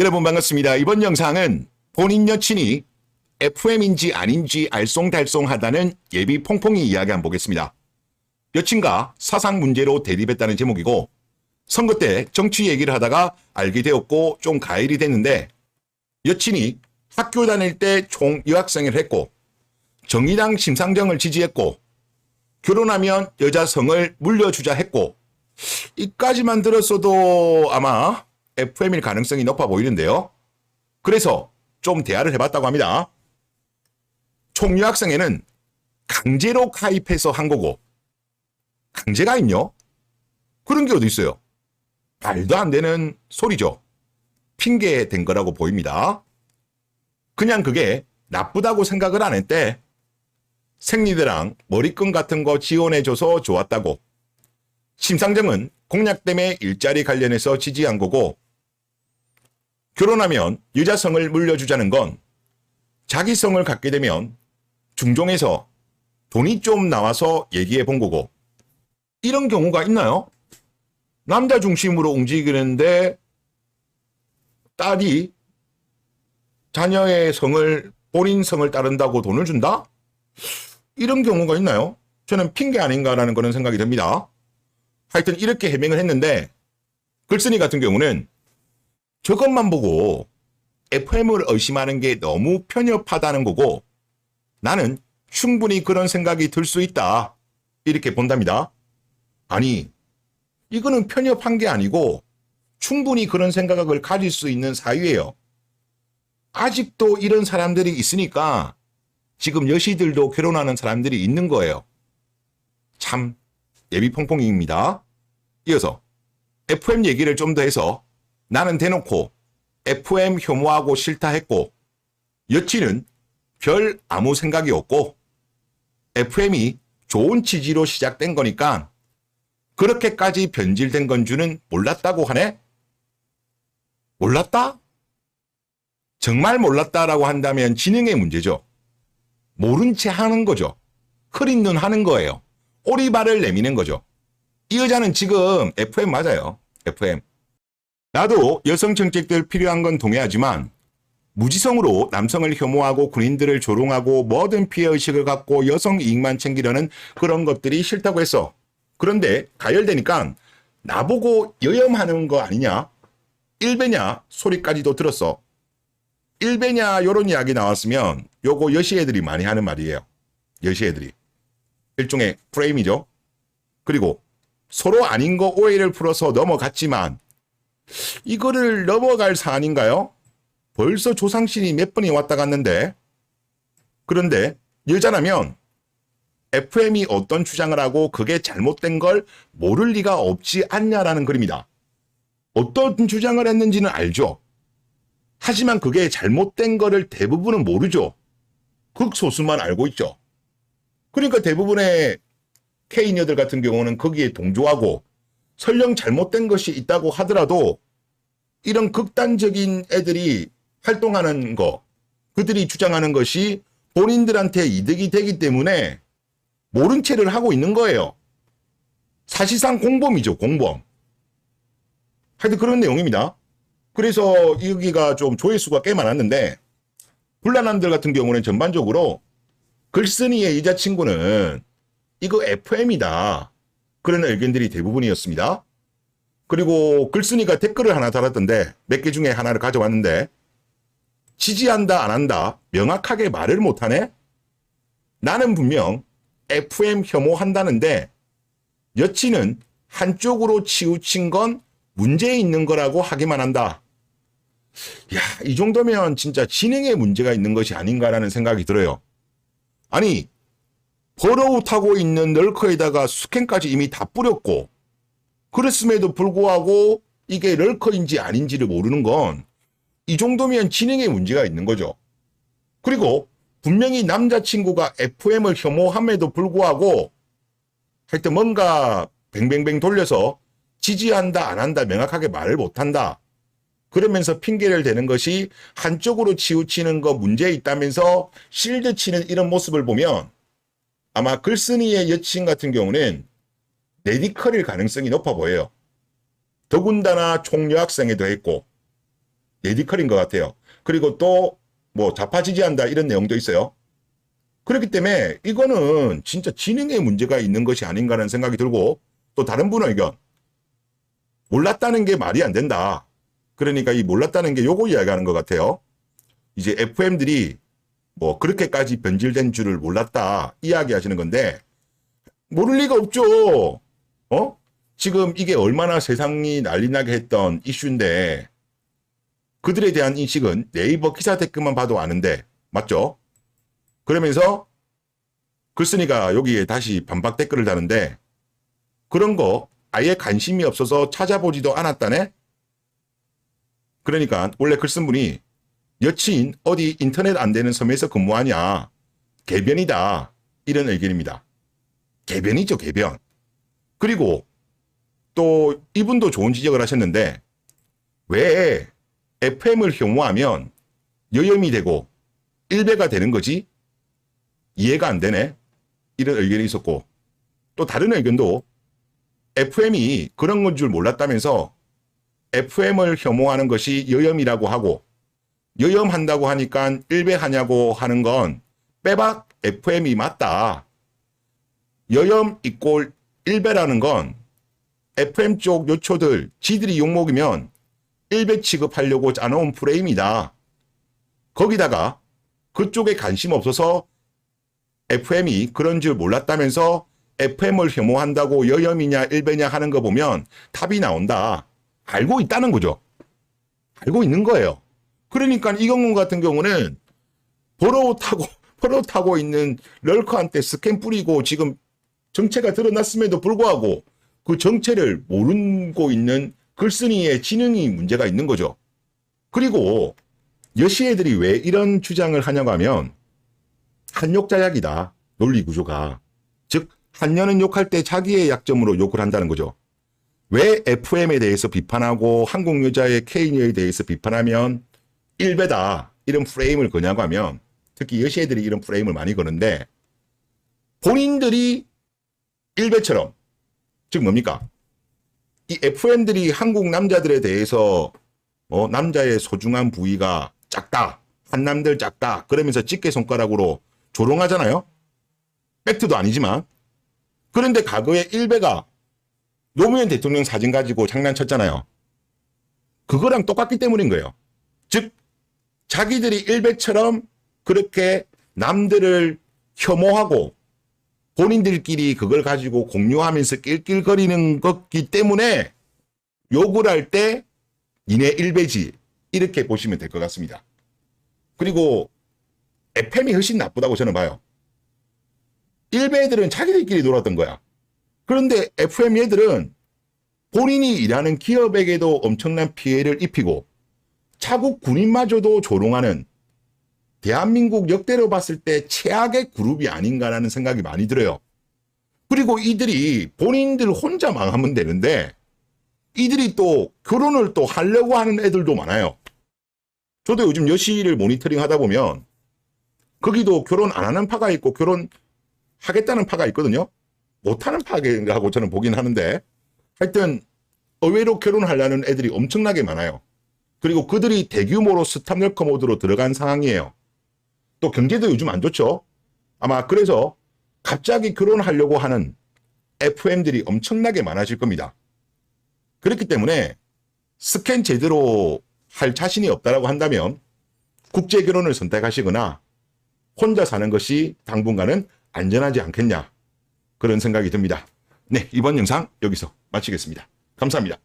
여러분 반갑습니다. 이번 영상은 본인 여친이 FM인지 아닌지 알쏭달쏭하다는 예비 퐁퐁이 이야기 한번 보겠습니다. 여친과 사상 문제로 대립했다는 제목이고, 선거 때 정치 얘기를 하다가 알게 되었고 좀 가일이 됐는데, 여친이 학교 다닐 때 총 여학생을 했고 정의당 심상정을 지지했고 결혼하면 여자 성을 물려주자 했고, 이까지만 들었어도 아마 FM일 가능성이 높아 보이는데요. 그래서 좀 대화를 해봤다고 합니다. 총여학생회는 강제로 가입해서 한 거고, 강제가 있뇨? 그런 게 어디 있어요? 말도 안 되는 소리죠. 핑계된 거라고 보입니다. 그냥 그게 나쁘다고 생각을 안 했대. 생리대랑 머리끈 같은 거 지원해줘서 좋았다고. 심상정은 공약 때문에 일자리 관련해서 지지한 거고, 결혼하면 여자 성을 물려주자는 건 자기 성을 갖게 되면 중종에서 돈이 좀 나와서 얘기해 본 거고, 이런 경우가 있나요? 남자 중심으로 움직이는데 딸이 자녀의 성을, 본인 성을 따른다고 돈을 준다? 이런 경우가 있나요? 저는 핑계 아닌가라는 그런 생각이 듭니다. 하여튼 이렇게 해명을 했는데, 글쓴이 같은 경우는 저것만 보고 FM을 의심하는 게 너무 편협하다는 거고, 나는 충분히 그런 생각이 들 수 있다, 이렇게 본답니다. 아니, 이거는 편협한 게 아니고 충분히 그런 생각을 가질 수 있는 사유예요. 아직도 이런 사람들이 있으니까 지금 여시들도 결혼하는 사람들이 있는 거예요. 참 예비 퐁퐁입니다. 이어서 FM 얘기를 좀 더 해서, 나는 대놓고 FM 혐오하고 싫다 했고, 여친은 별 아무 생각이 없고, FM이 좋은 취지로 시작된 거니까 그렇게까지 변질된 건 줄은 몰랐다고 하네? 몰랐다? 정말 몰랐다라고 한다면 지능의 문제죠. 모른 채 하는 거죠. 흐린 눈 하는 거예요. 오리발을 내미는 거죠. 이 여자는 지금 FM 맞아요. FM. 나도 여성 정책들 필요한 건 동의하지만, 무지성으로 남성을 혐오하고 군인들을 조롱하고 모든 피해의식을 갖고 여성 이익만 챙기려는 그런 것들이 싫다고 했어. 그런데 가열되니까 나보고 여염하는 거 아니냐? 일배냐? 소리까지도 들었어. 일배냐? 요런 이야기 나왔으면 요거 여시 애들이 많이 하는 말이에요. 여시 애들이. 일종의 프레임이죠. 그리고 서로 아닌 거 오해를 풀어서 넘어갔지만, 이거를 넘어갈 사안인가요? 벌써 조상신이 몇 번이 왔다 갔는데. 그런데 여자라면 FM이 어떤 주장을 하고 그게 잘못된 걸 모를 리가 없지 않냐라는 글입니다. 어떤 주장을 했는지는 알죠. 하지만 그게 잘못된 거를 대부분은 모르죠. 극소수만 알고 있죠. 그러니까 대부분의 K녀들 같은 경우는 거기에 동조하고, 설령 잘못된 것이 있다고 하더라도 이런 극단적인 애들이 활동하는 거, 그들이 주장하는 것이 본인들한테 이득이 되기 때문에 모른 채를 하고 있는 거예요. 사실상 공범이죠, 공범. 하여튼 그런 내용입니다. 그래서 여기가 좀 조회수가 꽤 많았는데, 불난남들 같은 경우는 전반적으로 글쓴이의 여자친구는 이거 FM이다, 그런 의견들이 대부분이었습니다. 그리고 글쓴이가 댓글을 하나 달았던데, 몇 개 중에 하나를 가져왔는데, 지지한다 안 한다 명확하게 말을 못하네? 나는 분명 FM 혐오한다는데 여친은 한쪽으로 치우친 건 문제 있는 거라고 하기만 한다. 야, 이 정도면 진짜 지능에 문제가 있는 것이 아닌가라는 생각이 들어요. 아니, 버러웃하고 있는 럴커에다가 스캔까지 이미 다 뿌렸고, 그랬음에도 불구하고 이게 럴커인지 아닌지를 모르는 건, 이 정도면 지능에 문제가 있는 거죠. 그리고 분명히 남자친구가 FM을 혐오함에도 불구하고 하여튼 뭔가 뱅뱅뱅 돌려서 지지한다 안 한다 명확하게 말을 못한다, 그러면서 핑계를 대는 것이 한쪽으로 치우치는 거 문제 있다면서 실드 치는 이런 모습을 보면, 아마 글쓴이의 여친 같은 경우는 레디컬일 가능성이 높아 보여요. 더군다나 총여학생회도 했고, 레디컬인 것 같아요. 그리고 또 뭐 좌파 지지한다 이런 내용도 있어요. 그렇기 때문에 이거는 진짜 지능에 문제가 있는 것이 아닌가라는 생각이 들고, 또 다른 분의 의견, 몰랐다는 게 말이 안 된다. 그러니까 이 몰랐다는 게 요거 이야기하는 것 같아요. 이제 FM들이 뭐 그렇게까지 변질된 줄을 몰랐다 이야기하시는 건데, 모를 리가 없죠. 지금 이게 얼마나 세상이 난리나게 했던 이슈인데, 그들에 대한 인식은 네이버 기사 댓글만 봐도 아는데, 맞죠? 그러면서 글쓴이가 여기에 다시 반박 댓글을 다는데, 그런 거 아예 관심이 없어서 찾아보지도 않았다네? 그러니까 원래 글 쓴 분이 여친 어디 인터넷 안 되는 섬에서 근무하냐, 개변이다, 이런 의견입니다. 개변이죠, 개변. 그리고 또 이분도 좋은 지적을 하셨는데, 왜 FM을 혐오하면 여염이 되고 일배가 되는 거지? 이해가 안 되네, 이런 의견이 있었고, 또 다른 의견도 FM이 그런 건 줄 몰랐다면서 FM을 혐오하는 것이 여염이라고 하고, 여염한다고 하니까 일배하냐고 하는 건 빼박 FM이 맞다. 여염 이꼴 일배라는 건 FM 쪽 요초들 지들이 욕먹이면 일배 취급하려고 짜놓은 프레임이다. 거기다가 그쪽에 관심 없어서 FM이 그런 줄 몰랐다면서 FM을 혐오한다고 여염이냐 일배냐 하는 거 보면 답이 나온다. 알고 있다는 거죠. 알고 있는 거예요. 그러니까 이경훈 같은 경우는 버릇하고 있는 럴커한테 스캔 뿌리고 지금 정체가 드러났음에도 불구하고 그 정체를 모르고 있는 글쓴이의 지능이 문제가 있는 거죠. 그리고 여시 애들이 왜 이런 주장을 하냐고 하면 한욕자약이다, 논리 구조가. 즉 한여는 욕할 때 자기의 약점으로 욕을 한다는 거죠. 왜 FM에 대해서 비판하고 한국 여자의 K녀에 대해서 비판하면 일배다, 이런 프레임을 거냐고 하면, 특히 여시 애들이 이런 프레임을 많이 거는데, 본인들이 일배처럼, 즉 뭡니까? 이 FM들이 한국 남자들에 대해서 남자의 소중한 부위가 작다, 한남들 작다, 그러면서 집게 손가락으로 조롱하잖아요. 팩트도 아니지만. 그런데 과거에 일배가 노무현 대통령 사진 가지고 장난쳤잖아요. 그거랑 똑같기 때문인 거예요. 즉 자기들이 일배처럼 그렇게 남들을 혐오하고 본인들끼리 그걸 가지고 공유하면서 낄낄거리는 것기 때문에 욕을 할 때 니네 일배지, 이렇게 보시면 될 것 같습니다. 그리고 FM이 훨씬 나쁘다고 저는 봐요. 일베 애들은 자기들끼리 놀았던 거야. 그런데 FM 애들은 본인이 일하는 기업에게도 엄청난 피해를 입히고 자국 군인마저도 조롱하는, 대한민국 역대로 봤을 때 최악의 그룹이 아닌가라는 생각이 많이 들어요. 그리고 이들이 본인들 혼자 망하면 되는데 이들이 또 결혼을 또 하려고 하는 애들도 많아요. 저도 요즘 여시를 모니터링 하다 보면 거기도 결혼 안 하는 파가 있고 결혼하겠다는 파가 있거든요. 못하는 파라고 저는 보긴 하는데, 하여튼 의외로 결혼하려는 애들이 엄청나게 많아요. 그리고 그들이 대규모로 스탑널커 모드로 들어간 상황이에요. 또 경제도 요즘 안 좋죠. 아마 그래서 갑자기 결혼하려고 하는 FM들이 엄청나게 많아질 겁니다. 그렇기 때문에 스캔 제대로 할 자신이 없다라고 한다면 국제 결혼을 선택하시거나 혼자 사는 것이 당분간은 안전하지 않겠냐, 그런 생각이 듭니다. 네, 이번 영상 여기서 마치겠습니다. 감사합니다.